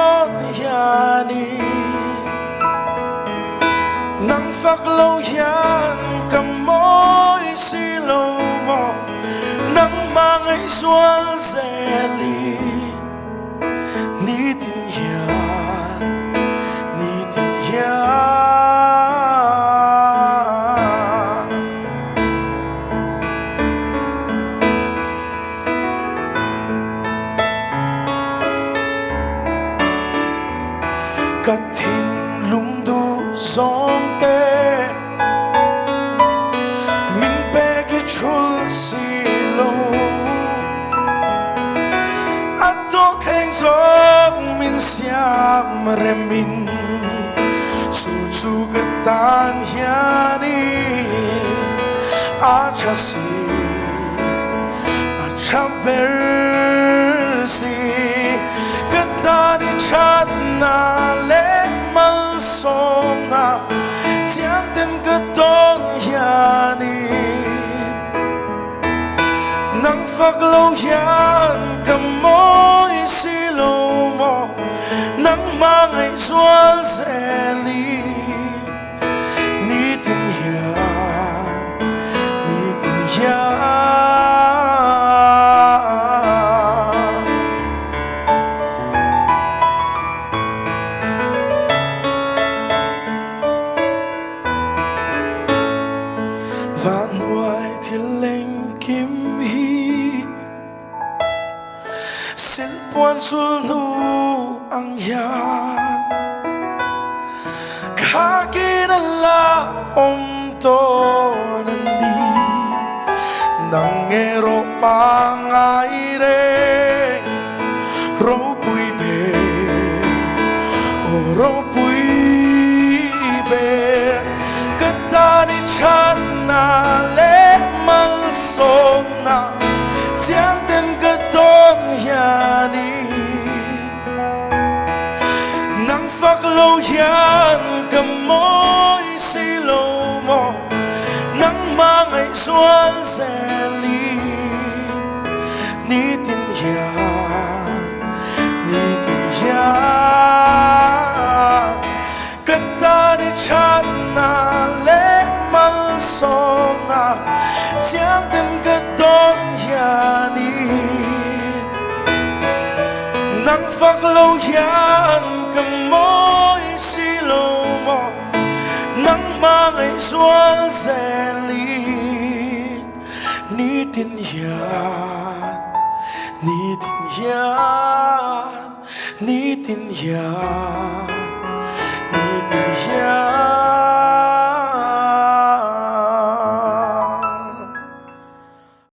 tôn hiani nắng phác lâu hian cầm môi xì lâu mò nắng mang ấy xuân rẽ ly Nitin hian Nitin hian cắt thìn lung du giông tê mình bé cái chul xì lâu at tô thèn gió mình xiam rem mình chu chu cái tan hiani acha si acha versi cái ta đi chát na lệ mal som na chiang tên cái tôn hiani nắng phác lâu hian cầm môi xì lâu mò nắng mang ngày xuân rẽ ly Nitin hian Nitin hian và nuôi thì lên kim hi xin buồn xuân nu ang hian khá kia là ông to nên đi nang nghe ro pa ngai re ro pui be ro pui be ta đi chát na lệ mal som na chiang tên cái tôn hiani nắng phác lâu hian cầm môi xì lâu mò nắng mang ngày xuân rẽ ly Nitin hian Nitin hian cái ta đi chát na lệ mal som na chiang tên cái tôn hiani nắng phác lâu hian cầm môi xì lâu mò nắng mang ngày xuân rẽ ly Nitin hian Nitin hian Nitin hian